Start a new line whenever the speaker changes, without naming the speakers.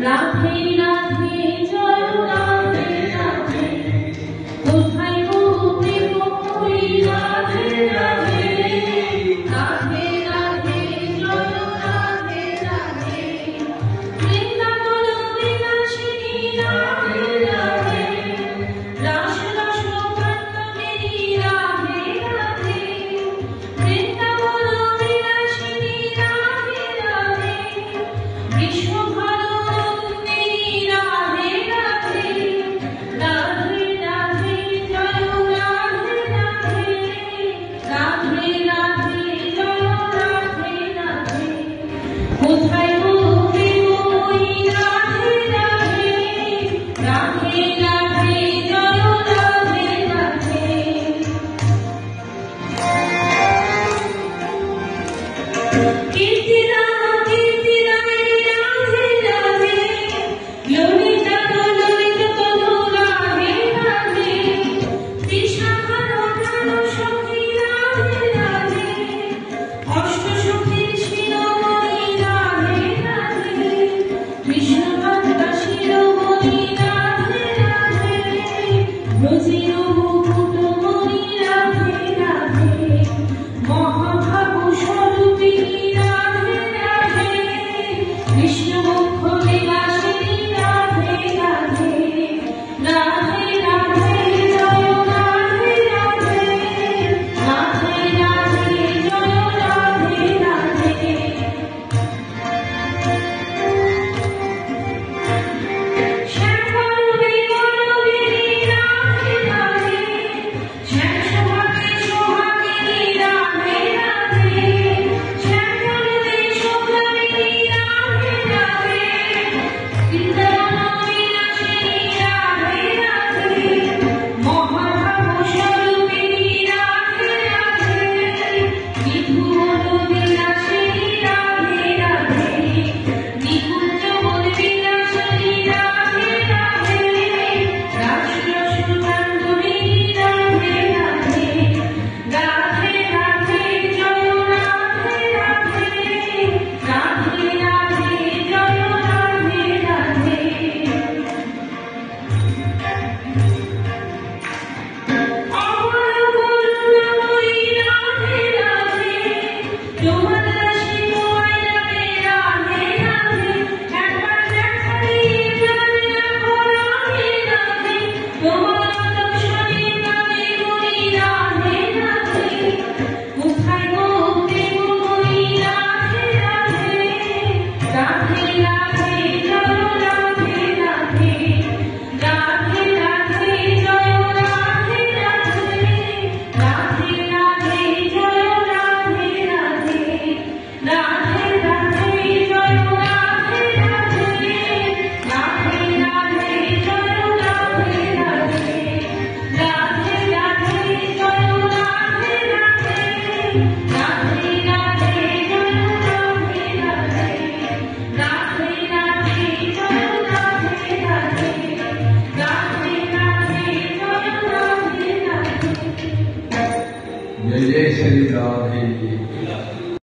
রাধে রাধে জয় রাধে রাধে কোথায় গো প্রেম করি রাধে রাধে রাধে রাধে জয় রাধে রাধে বৃন্দাবন বিলাসিনী রাধে রাধে রাস রস পল্লবিনী রাধে রাধে বৃন্দাবন বিলাসিনী রাধে রাধে বিশ্ব কোথায় গো প্রেম ওই রাধে রাধে রাধে রাধে জয় রাধে রাধে কীর্তিদা কীর্তিদা রাধে রাধে ললিতা ললিত তনু রাধে রাধে তৃষাখার প্রাণ সখী রাধে রাধে অষ্ট সখীর শিরোমণি রাধে রাধে বিষ্ণুভক্ত শিরোমণি রাধে রাধে